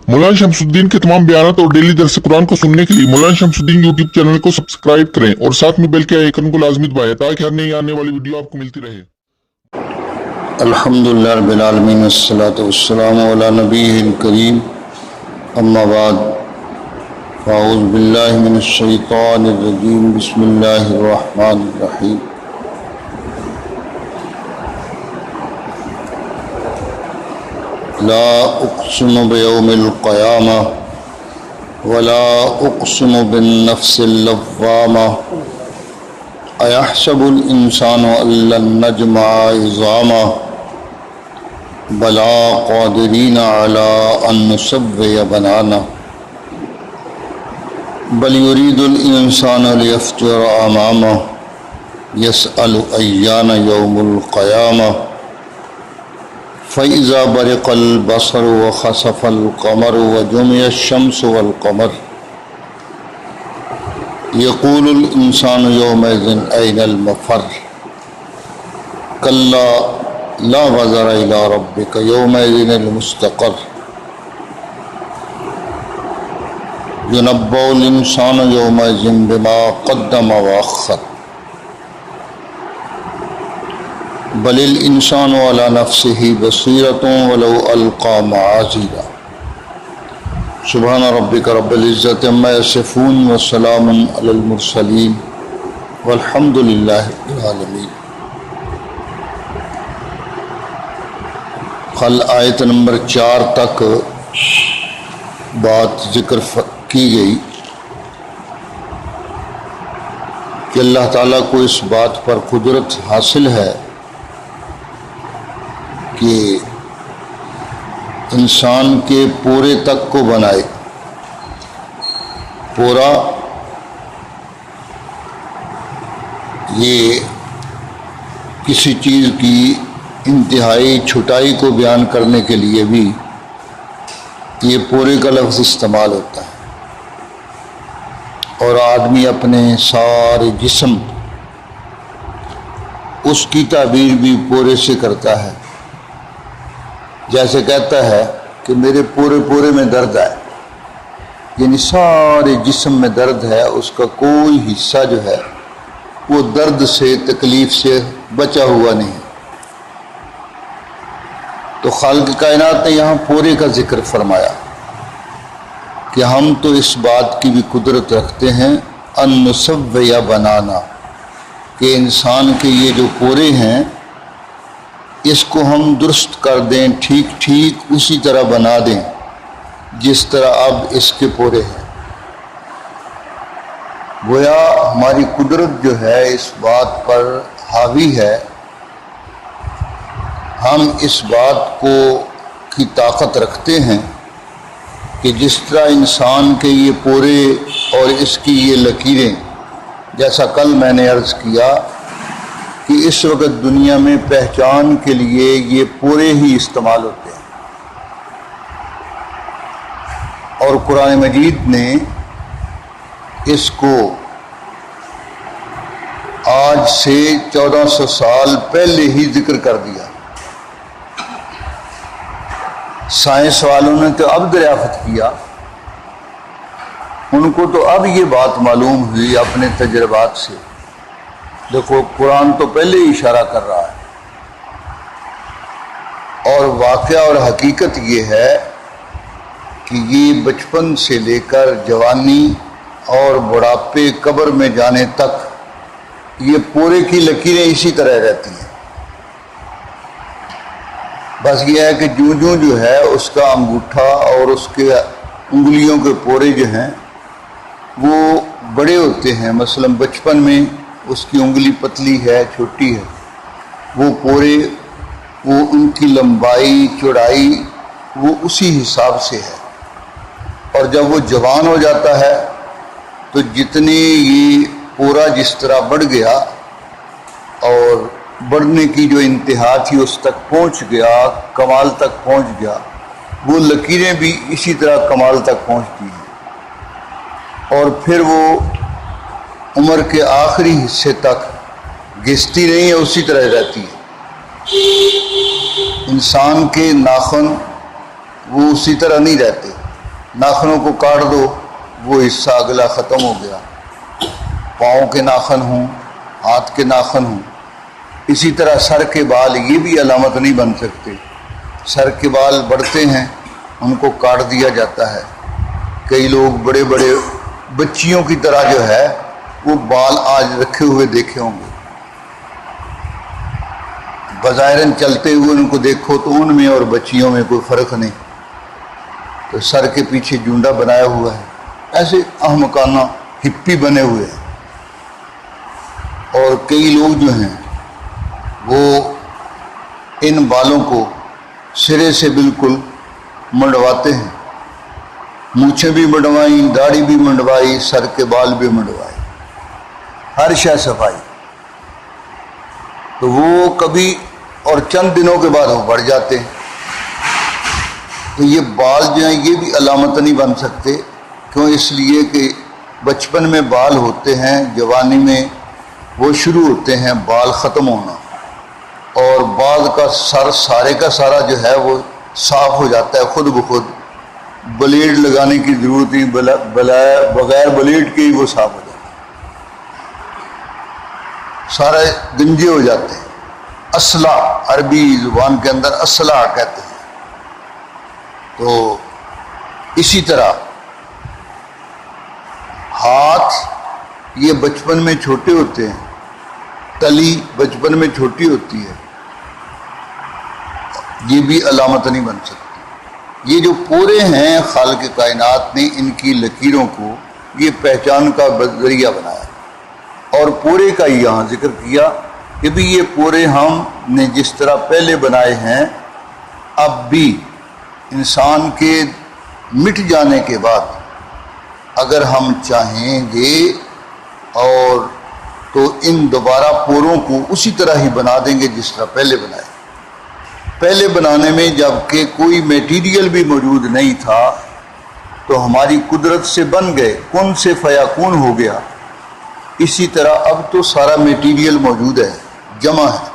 मौलाना शमसुद्दीन के तमाम बयानात और डेली दर्स कुरान को सुनने के लिए मौलाना शमसुद्दीन यूट्यूब चैनल को सब्सक्राइब करें और साथ में बेल के आइकन को लाजमी दबाएं ताकि हर नई आने वाली वीडियो आपको मिलती रहे। अल्हम्दुलिल्लाह रब्बिल आलमीन वस्सलातु वस्सलामु अला नबीहिल करीम अम्मा बाद फ़अऊज़ु बिल्लाहि मिनश शैतानिर रजीम बिस्मिल्लाहिर रहमानिर रहीम। ला उक़्सिमु बियौमिल क़ियामा वला उक़्सिमु बिन्नफ़्सिल लव्वामा अयहसबुल इंसानु अल्लन नजमअ इज़ामा बला क़ादिरीना अला अन नुसव्विय बनाना बल युरीदुल इंसानु लियफ़्जुर अमामा यसअलु अय्याना यौमुल क़ियामा फ़इज़ा बरिक़ल बसरु व ख़सफ़ल क़मरु व जुमिअश शम्सु वल क़मर यक़ूलुल इंसानु यौमइज़िन ऐनल मफ़र कल्ला ला वज़र इला रब्बिका यौमइज़िनिल मुस्तक़र युनब्बउल इंसानु यौमइज़िन बिमा क़द्दम व अख़्ख़र बलिल इंसानु अला नफ़्सिही बसीरतुन वलौ अल्क़ा मआज़ीरा सुबहान रब्बिका रब्बिल इज़्ज़ति अम्मा यसिफ़ून व सलामुन अलल मुरसलीन वल्हम्दुलिल्लाहि रब्बिल आलमीन। कल आयत नंबर 4 तक बात जिक्र की गई कि अल्लाह ताला को इस बात पर कुदरत हासिल है कि इंसान के पूरे तक को बनाए। पूरा ये किसी चीज़ की इंतहाई छुटाई को बयान करने के लिए भी ये पूरे का लफ्ज़ इस्तेमाल होता है और आदमी अपने सारे जिस्म उसकी ताबीर भी पूरे से करता है। जैसे कहता है कि मेरे पूरे पूरे में दर्द है, यानी सारे जिस्म में दर्द है, उसका कोई हिस्सा जो है वो दर्द से तकलीफ से बचा हुआ नहीं। तो खालिक़ कायनात ने यहाँ पूरे का जिक्र फरमाया कि हम तो इस बात की भी कुदरत रखते हैं अन नुसव्विय बनाना, कि इंसान के ये जो पूरे हैं इसको हम दुरुस्त कर दें, ठीक ठीक उसी तरह बना दें जिस तरह अब इसके पूरे हैं। गोया हमारी कुदरत जो है इस बात पर हावी है, हम इस बात को की ताकत रखते हैं कि जिस तरह इंसान के ये पूरे और इसकी ये लकीरें, जैसा कल मैंने अर्ज़ किया कि इस वक्त दुनिया में पहचान के लिए ये पूरे ही इस्तेमाल होते हैं और कुरान मजीद ने इसको आज से 1400 साल पहले ही जिक्र कर दिया। साइंस वालों ने तो अब दरियाफ्त किया, उनको तो अब ये बात मालूम हुई अपने तजर्बात से। देखो कुरान तो पहले ही इशारा कर रहा है और वाक़या और हकीकत ये है कि ये बचपन से लेकर जवानी और बुढ़ापे कब्र में जाने तक ये पूरे की लकीरें इसी तरह रहती हैं। बस ये है कि जूं जो है उसका अंगूठा और उसके उंगलियों के पोरे जो हैं वो बड़े होते हैं। मसलन बचपन में उसकी उंगली पतली है, छोटी है, वो पोरे वो उनकी लंबाई चौड़ाई वो उसी हिसाब से है। और जब वो जवान हो जाता है तो जितने ये पूरा जिस तरह बढ़ गया और बढ़ने की जो इंतहा थी उस तक पहुंच गया, कमाल तक पहुंच गया, वो लकीरें भी इसी तरह कमाल तक पहुंचती हैं और फिर वो उम्र के आखिरी हिस्से तक घिसती नहीं है, उसी तरह रहती है। इंसान के नाखून वो उसी तरह नहीं रहते, नाखनों को काट दो, वो हिस्सा अगला ख़त्म हो गया। पाँव के नाखन हों, हाथ के नाखन हों, इसी तरह सर के बाल, ये भी अलामत नहीं बन सकते। सर के बाल बढ़ते हैं, उनको काट दिया जाता है। कई लोग बड़े बड़े बच्चियों की तरह जो है वो बाल आज रखे हुए देखे होंगे, बज़ाहिरन चलते हुए उनको देखो तो उनमें और बच्चियों में कोई फ़र्क नहीं। तो सर के पीछे जूंडा बनाया हुआ है, ऐसे अहमकाना हिप्पी बने हुए हैं। और कई लोग जो हैं वो इन बालों को सिरे से बिल्कुल मंडवाते हैं, मूछें भी मंडवाई, दाढ़ी भी मंडवाई, सर के बाल भी मंडवाए, हर शय सफाई। तो वो कभी और चंद दिनों के बाद वो बढ़ जाते हैं। तो ये बाल जो हैं ये भी अलामत नहीं बन सकते। क्यों? इसलिए कि बचपन में बाल होते हैं, जवानी में वो शुरू होते हैं बाल ख़त्म होना, और बाद का सर सारे का सारा जो है वो साफ हो जाता है खुद ब खुद, ब्लेड लगाने की ज़रूरत नहीं, बगैर ब्लेड के ही वो साफ हो जाता है, सारे गंजे हो जाते हैं। असला, अरबी ज़ुबान के अंदर असला कहते हैं। तो इसी तरह हाथ ये बचपन में छोटे होते हैं, तली बचपन में छोटी होती है, ये भी अलामत नहीं बन सकती। ये जो पोरे हैं खालिक कायनात ने इनकी लकीरों को ये पहचान का जरिया बनाया। और पोरे का ही यहाँ जिक्र किया कि भी ये पोरे हमने जिस तरह पहले बनाए हैं, अब भी इंसान के मिट जाने के बाद अगर हम चाहेंगे और तो इन दोबारा पोरों को उसी तरह ही बना देंगे जिस तरह पहले बनाए। पहले बनाने में जबकि कोई मटेरियल भी मौजूद नहीं था, तो हमारी कुदरत से बन गए, कुन से फयाकून हो गया। इसी तरह अब तो सारा मटेरियल मौजूद है, जमा है।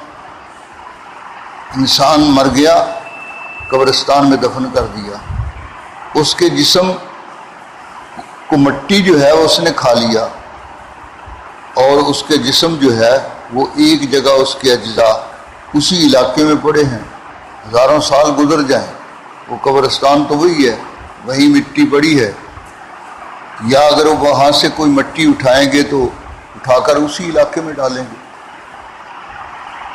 इंसान मर गया, कब्रिस्तान में दफन कर दिया, उसके जिस्म को मिट्टी जो है उसने खा लिया, और उसके जिस्म जो है वो एक जगह, उसके अज्जा उसी इलाके में पड़े हैं। हज़ारों साल गुजर जाएं, वो कब्रिस्तान तो वही है, वही मिट्टी पड़ी है। या अगर वो वहाँ से कोई मिट्टी उठाएंगे तो उठाकर उसी इलाके में डालेंगे,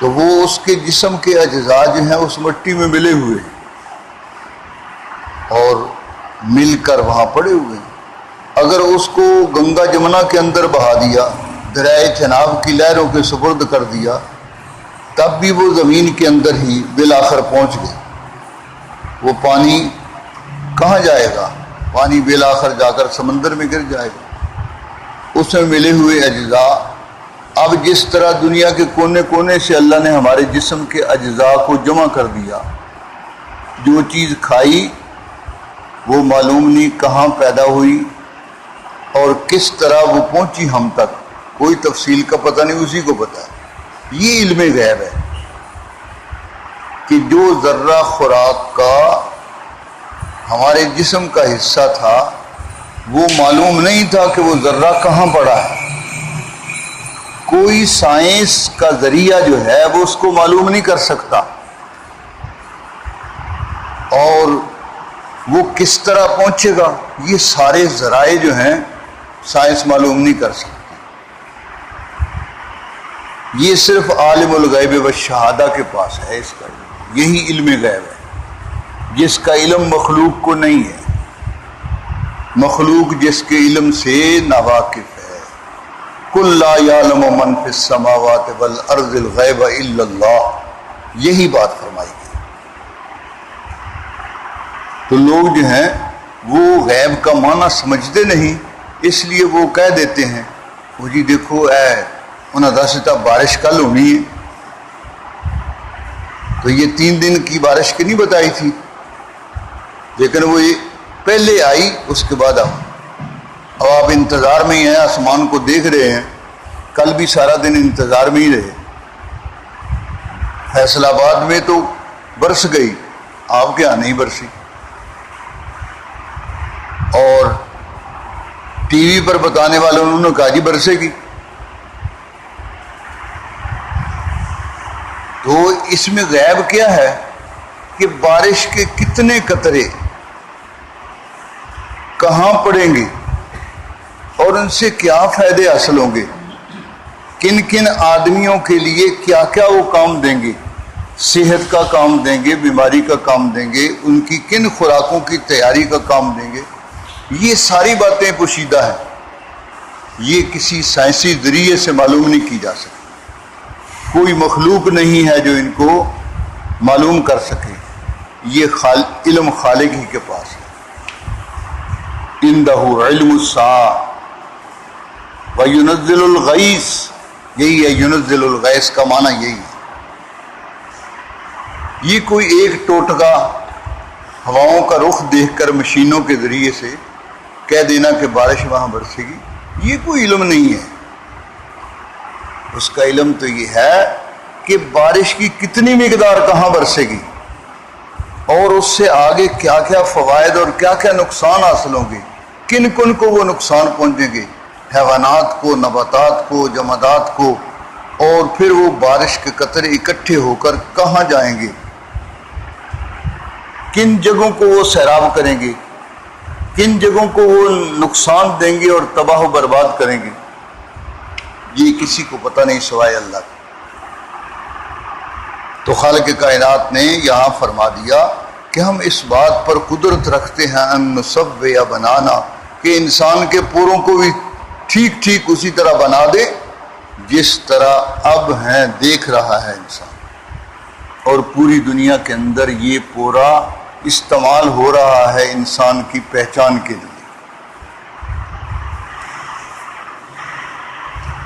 तो वो उसके जिस्म के अज्जा जो हैं उस मिट्टी में मिले हुए हैं और मिलकर वहाँ पड़े हुए हैं। अगर उसको गंगा जमुना के अंदर बहा दिया, दरियाए चनाब की लहरों के सुपुर्द कर दिया, तब भी वो ज़मीन के अंदर ही बिलाखिर पहुँच गए। वो पानी कहाँ जाएगा? पानी बिलाखिर जाकर समंदर में गिर जाएगा। उसमें मिले हुए अज्जा, अब जिस तरह दुनिया के कोने कोने से अल्लाह ने हमारे जिस्म के अज्जा को जमा कर दिया, जो चीज़ खाई वो मालूम नहीं कहाँ पैदा हुई और किस तरह वो पहुंची हम तक, कोई तफसील का पता नहीं, उसी को पता है। ये इल्म गैब है कि जो जर्रा खुराक का हमारे जिस्म का हिस्सा था वो मालूम नहीं था कि वो जर्रा कहाँ पड़ा है। कोई साइंस का जरिया जो है वो उसको मालूम नहीं कर सकता, और वो किस तरह पहुंचेगा ये सारे जराए जो हैं साइंस मालूम नहीं कर सकती। ये सिर्फ आलिमुल गैब व शहादा के पास है इसका, यही इल्म गैब है जिसका इल्म मखलूक को नहीं है। मखलूक जिसके इल्म से नावाकिफ है। कुल ला यालमु मन फिस समावाति वल अर्ज़िल गैब इल्लल्लाह, यही बात फरमाई गई। तो लोग जो हैं वो गैब का माना समझते नहीं, इसलिए वो कह देते हैं वो जी देखो उन्हें दसता बारिश कल होनी है, तो ये 3 दिन की बारिश की नहीं बताई थी, लेकिन वो ये पहले आई उसके बाद अब आप इंतज़ार में ही हैं, आसमान को देख रहे हैं। कल भी सारा दिन इंतज़ार में ही रहे। फैसलाबाद में तो बरस गई, आपके यहाँ नहीं बरसी। ٹی وی پر بتانے والوں انہوں نے کہا جی برسے گی. تو اس میں غیب کیا ہے کہ بارش کے کتنے قطرے کہاں پڑیں گے اور ان سے کیا فائدے حاصل ہوں گے، کن کن آدمیوں کے لیے کیا کیا وہ کام دیں گے، صحت کا کام دیں گے، بیماری کا کام دیں گے، ان کی کن خوراکوں کی تیاری کا کام دیں گے. یہ ساری باتیں پوشیدہ ہیں، یہ کسی سائنسی ذریعے سے معلوم نہیں کی جا سکتی. کوئی مخلوق نہیں ہے جو ان کو معلوم کر سکے. یہ علم خالق ہی کے پاس ہے. عندہ علم الساعہ وینزل الغیث، یہی ہے ینزل الغیث کا معنی یہی ہے. یہ کوئی ایک ٹوٹکا ہواؤں کا رخ دیکھ کر مشینوں کے ذریعے سے کہہ دینا کہ بارش وہاں برسے گی، یہ کوئی علم نہیں ہے. اس کا علم تو یہ ہے کہ بارش کی کتنی مقدار کہاں برسے گی اور اس سے آگے کیا کیا فوائد اور کیا کیا نقصان حاصل ہوں گے، کن کن کو وہ نقصان پہنچیں گے، حیوانات کو، نباتات کو، جمادات کو، اور پھر وہ بارش کے قطرے اکٹھے ہو کر کہاں جائیں گے، کن جگہوں کو وہ سیراب کریں گے، کن جگہوں کو وہ نقصان دیں گے اور تباہ و برباد کریں گے. یہ کسی کو پتہ نہیں سوائے اللہ کے. تو خالق کائنات نے یہاں فرما دیا کہ ہم اس بات پر قدرت رکھتے ہیں ان نسوی بنانا، کہ انسان کے پوروں کو بھی ٹھیک ٹھیک اسی طرح بنا دے جس طرح اب ہیں دیکھ رہا ہے انسان. اور پوری دنیا کے اندر یہ پورا استعمال ہو رہا ہے انسان کی پہچان کے لیے.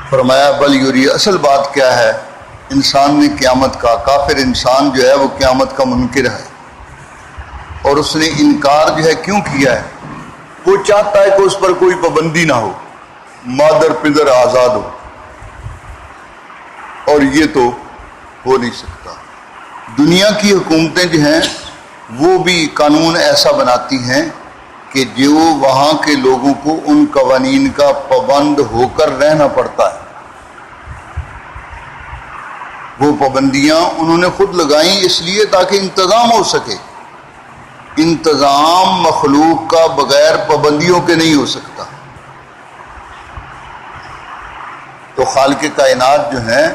فرمایا بل یوری، اصل بات کیا ہے، انسان نے قیامت کا، کافر انسان جو ہے وہ قیامت کا منکر ہے. اور اس نے انکار جو ہے کیوں کیا ہے؟ وہ چاہتا ہے کہ اس پر کوئی پابندی نہ ہو، مادر پدر آزاد ہو، اور یہ تو ہو نہیں سکتا. دنیا کی حکومتیں جو ہیں وہ بھی قانون ایسا بناتی ہیں کہ جو وہاں کے لوگوں کو ان قوانین کا پابند ہو کر رہنا پڑتا ہے. وہ پابندیاں انہوں نے خود لگائیں اس لیے تاکہ انتظام ہو سکے. انتظام مخلوق کا بغیر پابندیوں کے نہیں ہو سکتا. تو خالق کائنات جو ہیں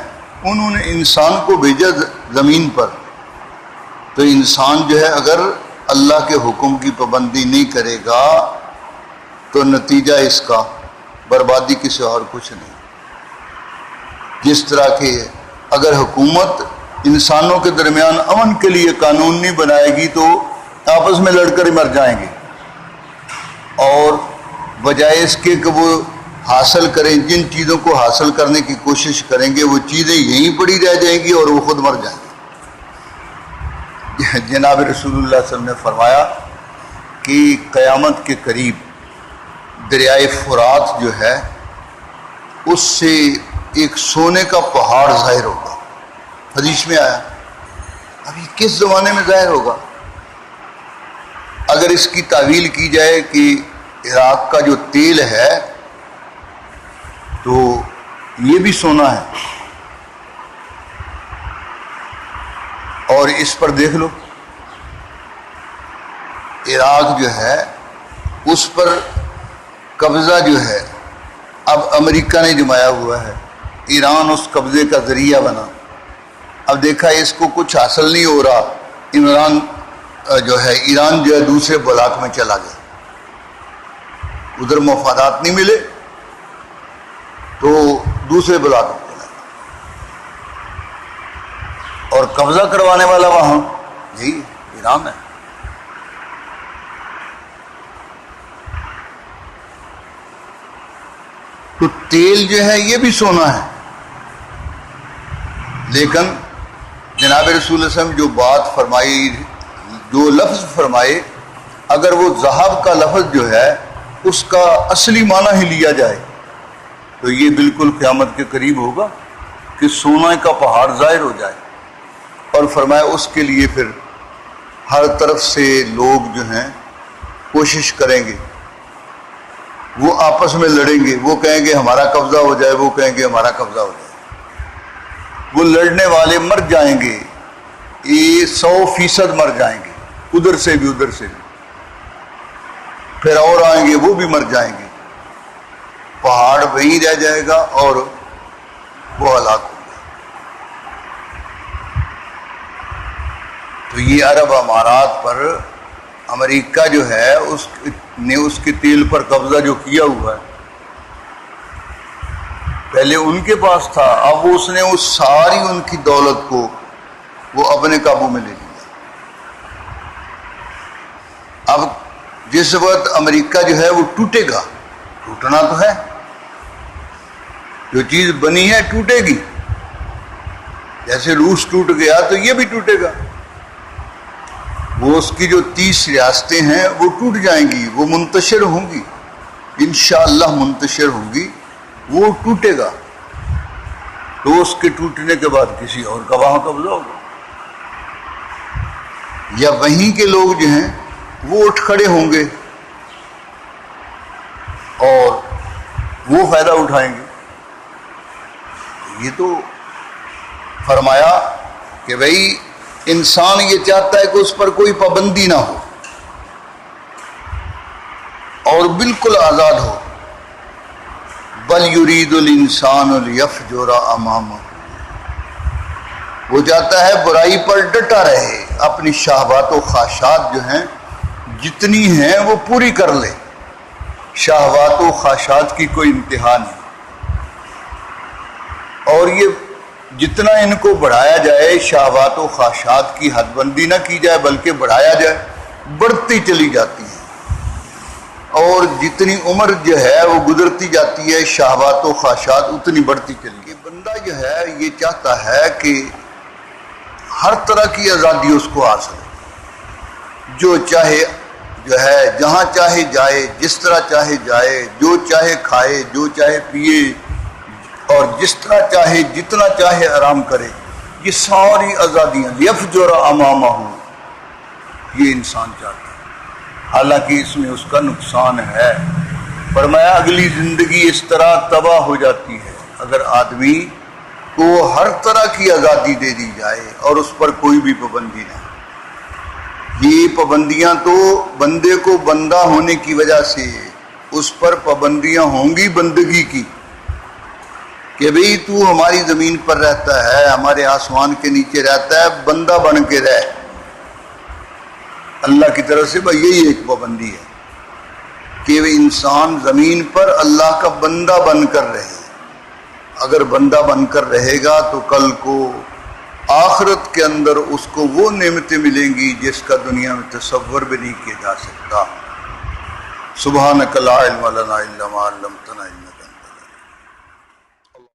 انہوں نے انسان کو بھیجا زمین پر، تو انسان جو ہے اگر اللہ کے حکم کی پابندی نہیں کرے گا تو نتیجہ اس کا بربادی کسی اور کچھ نہیں. جس طرح کہ اگر حکومت انسانوں کے درمیان امن کے لیے قانون نہیں بنائے گی تو آپس میں لڑ کر ہی مر جائیں گے، اور بجائے اس کے کہ وہ حاصل کریں، جن چیزوں کو حاصل کرنے کی کوشش کریں گے وہ چیزیں یہیں پڑی رہ جائیں گی اور وہ خود مر جائیں گے. جناب رسول اللہ صلی اللہ علیہ وسلم نے فرمایا کہ قیامت کے قریب دریائے فرات جو ہے اس سے ایک سونے کا پہاڑ ظاہر ہوگا. حدیث میں آیا. اب یہ کس زمانے میں ظاہر ہوگا؟ اگر اس کی تعویل کی جائے کہ عراق کا جو تیل ہے تو یہ بھی سونا ہے، اور اس پر دیکھ لو عراق جو ہے اس پر قبضہ جو ہے اب امریکہ نے جمایا ہوا ہے، ایران اس قبضے کا ذریعہ بنا. اب دیکھا اس کو کچھ حاصل نہیں ہو رہا، ایران جو ہے دوسرے بلاک میں چلا گیا، ادھر مفادات نہیں ملے تو دوسرے بلاک میں چلا گیا، اور قبضہ کروانے والا وہاں یہی ایران ہے. تو تیل جو ہے یہ بھی سونا ہے، لیکن جناب رسول اللہ علیہ وسلم جو بات فرمائی، جو لفظ فرمائے، اگر وہ ذہب کا لفظ جو ہے اس کا اصلی معنی ہی لیا جائے تو یہ بالکل قیامت کے قریب ہوگا کہ سونا کا پہاڑ ظاہر ہو جائے. اور فرمایا اس کے لیے پھر ہر طرف سے لوگ جو ہیں کوشش کریں گے، وہ آپس میں لڑیں گے، وہ کہیں گے ہمارا قبضہ ہو جائے، وہ کہیں گے ہمارا قبضہ ہو جائے۔ وہ لڑنے والے مر جائیں گے، یہ 100% مر جائیں گے، ادھر سے بھی ادھر سے بھی، پھر اور آئیں گے وہ بھی مر جائیں گے، پہاڑ وہیں رہ جائے گا اور وہ ہلاک ہو گیا۔ تو یہ عرب امارات پر امریکہ جو ہے اس نے اس کے تیل پر قبضہ جو کیا ہوا ہے، پہلے ان کے پاس تھا، اب اس نے اس ساری ان کی دولت کو وہ اپنے قابو میں لے لیا۔ اب جس وقت امریکہ جو ہے وہ ٹوٹے گا، ٹوٹنا تو ہے، جو چیز بنی ہے ٹوٹے گی، جیسے روس ٹوٹ گیا تو یہ بھی ٹوٹے گا۔ وہ اس کی جو 30 ریاستیں ہیں وہ ٹوٹ جائیں گی، وہ منتشر ہوں گی، انشاءاللہ منتشر ہوں گی، وہ ٹوٹے گا، تو اس کے ٹوٹنے کے بعد کسی اور کا وہاں قبضہ ہوگا، یا وہیں کے لوگ جو ہیں وہ اٹھ کھڑے ہوں گے اور وہ فائدہ اٹھائیں گے۔ یہ تو فرمایا کہ بھئی انسان یہ چاہتا ہے کہ اس پر کوئی پابندی نہ ہو اور بالکل آزاد ہو، بل یرید الانسان لیفجر امامہ، وہ چاہتا ہے برائی پر ڈٹا رہے، اپنی شہوات و خواہشات جو ہیں جتنی ہیں وہ پوری کر لے، شہوات و خواہشات کی کوئی انتہا نہیں، اور یہ جتنا ان کو بڑھایا جائے، شہوات و خواہشات کی حد بندی نہ کی جائے بلکہ بڑھایا جائے، بڑھتی چلی جاتی ہے، اور جتنی عمر جو ہے وہ گزرتی جاتی ہے شہوات و خواہشات اتنی بڑھتی چلی گئی۔ بندہ جو ہے یہ چاہتا ہے کہ ہر طرح کی آزادی اس کو حاصل ہو، جو چاہے جو ہے جہاں چاہے جائے، جس طرح چاہے جائے، جو چاہے کھائے، جو چاہے پیے، اور جس طرح چاہے جتنا چاہے آرام کرے، یہ ساری آزادیاں لیفجر امامہ، یہ انسان چاہتا ہے، حالانکہ اس میں اس کا نقصان ہے۔ فرمایا اگلی زندگی اس طرح تباہ ہو جاتی ہے اگر آدمی کو ہر طرح کی آزادی دے دی جائے اور اس پر کوئی بھی پابندی نہ۔ یہ پابندیاں تو بندے کو بندہ ہونے کی وجہ سے، اس پر پابندیاں ہوں گی بندگی کی، کہ بھئی تو ہماری زمین پر رہتا ہے، ہمارے آسمان کے نیچے رہتا ہے، بندہ بن کے رہ۔ اللہ کی طرف سے بھئی یہی ایک پابندی ہے کہ انسان زمین پر اللہ کا بندہ بن کر رہے۔ اگر بندہ بن کر رہے گا تو کل کو آخرت کے اندر اس کو وہ نعمتیں ملیں گی جس کا دنیا میں تصور بھی نہیں کیا جا سکتا۔ سبحانک لا علم لنا الا ما علمتنا